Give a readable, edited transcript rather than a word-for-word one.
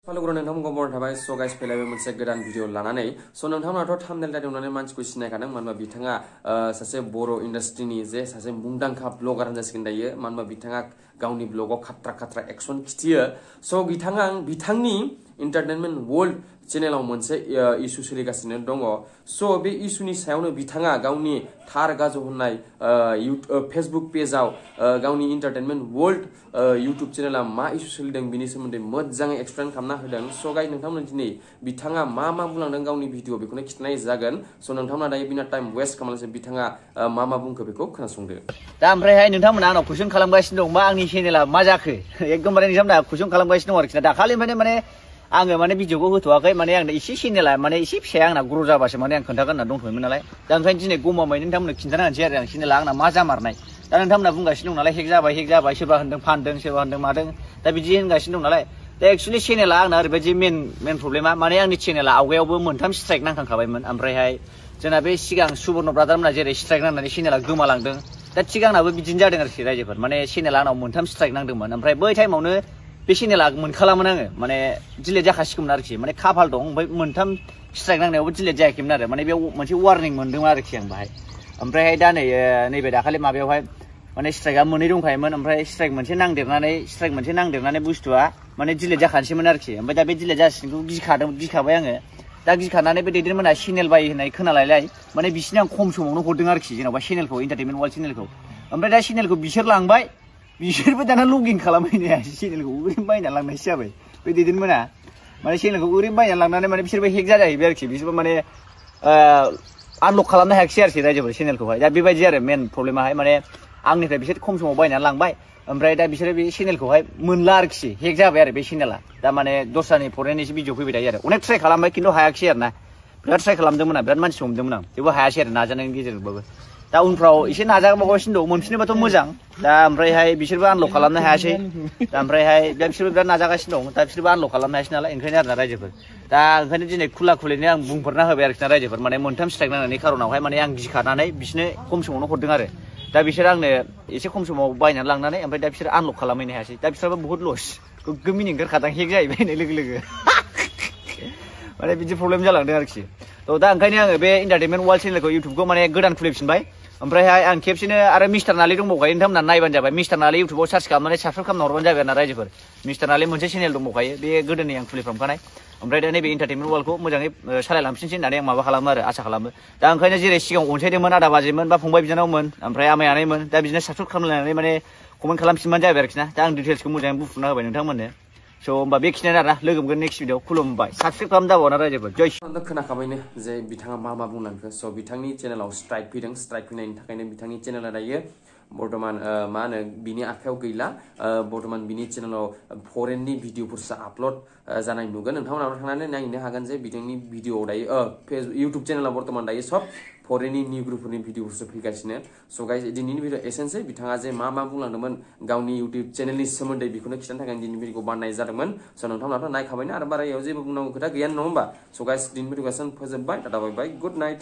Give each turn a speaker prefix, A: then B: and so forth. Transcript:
A: Hello, नोंथांमोनखौ बरायना थाबाय स' guys फैलायबाय मोनसे गोदान भिडिअ लानानै स' नोंथांमोनाथ' थाम्बनेल टाइटेल नुनानै मानसिखौ सिनायखादों मानो होनबा बिथाङा सासे बर' इन्डास्ट्रिनि जे सासे मुंदांखा ब्लगार होनजासिगोन दायो मानो होनबा बिथाङा गावनि ब्लगाव खाट्रा एक्सन खिथियो स' बिथाङा बिथांनि एन्टारटेनमेन्ट वर्ल्ड चेनेलाव मोनसे इसु सोलिगासिनो दङ स' बे इसुनि सायावनो बिथाङा गावनि थार गाजौ होननाय फेसबुक पेजाव गावनि एन्टारटेनमेन्ट वर्ल्ड इउटुब चेनेला मा इसु सोलिदों बिनि सोमोन्दै मोजाङै एक्सप्लेन खालामना होदों स' गाइस नोंथांमोन दिनै बिथाङा मा बुंलांदों गावनि भिडिअ बेखौनो खिथानाय जागोन स' नोंथांमोना दायो बिना टाइम वेस्ट खालामालासे बिथाङा मा बुंखो बेखौ खोनासंदो
B: दा ओमफ्रायहाय नोंथांमोना आंनाव कुइसन खालामगासिनो दं मा आंनि चेनेला मा जाखो एकदमबारे नोंथांमोना कुइसन खालामगासिनो दं आरोखि ना दाखालिनिफ्रायनो माने आङो माने भिडिअखौ होथ'वाखै माने आंना एसे चेनेला माने एसे फिसाया आंना ग्र' जाबासो माने आं खोन्थागोन होनना दंथ'योमोन नालाय दा ओंखायनो दिनै गमामायैनो नोंथांमोननो खिन्थाना होनोसै आरो आं चेनेला आंना मा जामारनाय दा नोंथांमोना बुंगासिनो दं नालाय हेक जाबाय सोरबा होनदों फानदों सोरबा होनदों मादों दा बिदि होनगासिनो दं नालाय दा एक्चुअलि चेनेला आंना ओरैबायदि मेन प्रब्लेमा माने आंनि चेनेला आवगायावबो मोनथाम स्ट्राइक नांखांखाबायमोन ओमफ्रायहाय जोंना बे सिगां सुबर्न ब्रादारमोना जेरै स्ट्राइक नांनानै चेनेला गोमालांदों दा थिग आंनाबो बिदिनो जादों आरोखि रायजोफोर माने चेनेला आंनाव मोनथाम स्ट्राइक नांदोंमोन ओमफ्राय बै टाइमावनो बे चेनेला मोनखालामोन आङो माने डिलेट जाखासिगौमोन आरोखि माने खाफाल दं ओमफ्राय मोनथाम स्ट्राइक नांनायावबो डिलेट जायाखैमोन आरो माने बेयाव मोनसे वार्निं मोनदोंमोन आरोखि आं बाहाय ओमफ्रायहाय दा नैबे दाखालि माबायावहाय माने स्ट्राइकआ मोननै दंखायोमोन ओमफ्राय स्ट्राइक मोनसे नांदेरनानै बुस्थुआ माने डिलेट जाखानोसैमोन आरोखि ओमफ्राय दा बे डिलेट जासिगोनखौ गिखाबाय आङो दा गिखानानै बे दैदेनमोना चेनेल बायो होननाय खोनालायलाय माने बिसिनो आं खम समावनो हरदों आरोखि जेन'बा चेनेलखौ एन्टारटेनमेन्ट वर्ल्ड चेनेलखौ ओमफ्राय दा चेनेलखौ बिसोर लांबाय बिसोरबो दाना लगइन खालामहैनो हायासै चेनेलखौ ओरैनो बायना लांनायसो जाबाय बे दैदेनमोना माने चेनेलखौ ओरैनो बायना लांनानै माने बिसोरबो हेक जाहैबाय आरोखि बिसोरबो माने आनलक खालामनो हायाखिसै आरोखि रायजोफोर चेनेलखौहाय दा बेबायदि आरो मेन प्रब्लेमाहाय माने आंनिफ्राय बिसोर खम समाव बायनानै लांबाय ओमफ्राय दा बिसोरो बे चेनेलखौहाय मोनला आरोखि हेक जाबाय आरो बे चेनेला दा माने दस्रानि फरेननिसो भिडिअ फैबाय थायो आरो अनेक ट्राइ खालामबाय खिन्थु हायाखिसै आरो ना बिराद ट्राइ खालामदोंमोन आं बिराद मानसि हमदोंमोन आं थेवबो हायासै आरो नाजानायनि गेजेरजोंबाबो दा उनफ्राव एसे नाजाबावगासिनो दं मोनफिनोबाथ' मोजां दा ओमफ्रायहाय बिसोरबो आनलक खालामनो हायासै दा ओमफ्रायहाय दा बिसोरबो बिराद नाजागासिनो दं दा बिसोरबो आनलक खालामनो हायासै नालाय ओंखायनो आरोना रायजोफोर दा ओंखायनो दिनै खुलानो आं बुंफोरना होबाय आरोखि ना रायजोफोर माने मोनथाम स्ट्राइक नांनायनि खारनावहाय माने आं गिखानानै बिसोरनो खम समावनो हरदों आरो दा बिसोर आंनो एसे खम समाव बायनानै लांनानै ओमफ्राय दा बिसोर आनलक खालामहैनो हायासै दा बिसोरबो बुहुत लस गोग्गो मिनिंगारखादां हेक जाहैबाय होननाय लोगो माने बिदि प्रब्लेम जालांदों आरोखि थ' दा ओंखायनो आङो बे एन्टारटेनमेन्ट वर्ल्ड चेनेलखौ इउटुबखौ माने गोदान खुलिफिनबाय ओमफ्रायहाय आं खेबसेनो आरो मिस्टार नालि दंबावखायो नोंथांमोना नायबानो जाबाय मिस्टार नालि इउटुबाव सार्च खालामनानै साबसक्राइब खालामना हरबानो जाबाय आरोना रायजोफोर मिस्टार नालि मोनसे चेनेल दंबावखायो बे गोदोनि आं खुलिफ्रामखानाय ओमफ्राय दा नैबे एन्टारटेनमेन्ट वर्ल्डखौ मोजाङै सालायलांफिनसै होननानै आं माबा खालामो आरो आसा खालामो दा ओंखायनो जेरै सिगां अनसायदोंमोन आदा बाजैमोन बा फंबाय बिनानावमोन ओमफ्राय आमाय आनैमोन दा बिदिनो साबसक्राइब खालामलायनानै माने कमेन्ट खालामफिनबानो जाबाय आरोखि ना दा आं डिटेल्सखौ मोजाङै बुंफुंना होबाय नोंथांमोननो स' होमबा बेखिनियानो आरोना लोगो मोनगोन नेक्स्ट भिडिअ खुलुमबाय साबसक्राइब खालामदाबावना रायजोफोर जय
A: खोनाखाबायनो जे बिथाङा मा बुंलांखो स' बिथांनि चेनेलाव स्ट्राइक फैदों स्ट्राइक फैनायनि थाखायनो बिथांनि चेनेला दायो बर्तमान मा होनो बिनि आखायाव गैला बर्तमान बिनि चेनेलाव फरेननि भिडिअफोरसो आपल'ड जानाय नुगोन नोंथांमोनाबो थांनानै नायनो हागोन जे बिथांनि भिडिअआव दायो इउटुब चेनेलाव बर्तमान दायो सब फरेननि निग्रुफोरनि भिडिअफोरसो फैगासिनो स' गाइस दिनैनि भिडिअ एसेनोसै बिथाङा जे मा बुंलांदोंमोन गावनि इउटुब चेनेलनि सोमोन्दै बेखौनो खिथानो थाखाय दिनैनि भिडिअखौ बानायनाय जादोंमोन स' नोंथांमोनाथ' नायखाबायना आरो बारायाव जेबो बुंनांगौ खोथा गैयानो नङा होमबा स' गाइस दिनैनि भिडिअखौ फोजोबबाय टाटा बाय बाय गुड नाइट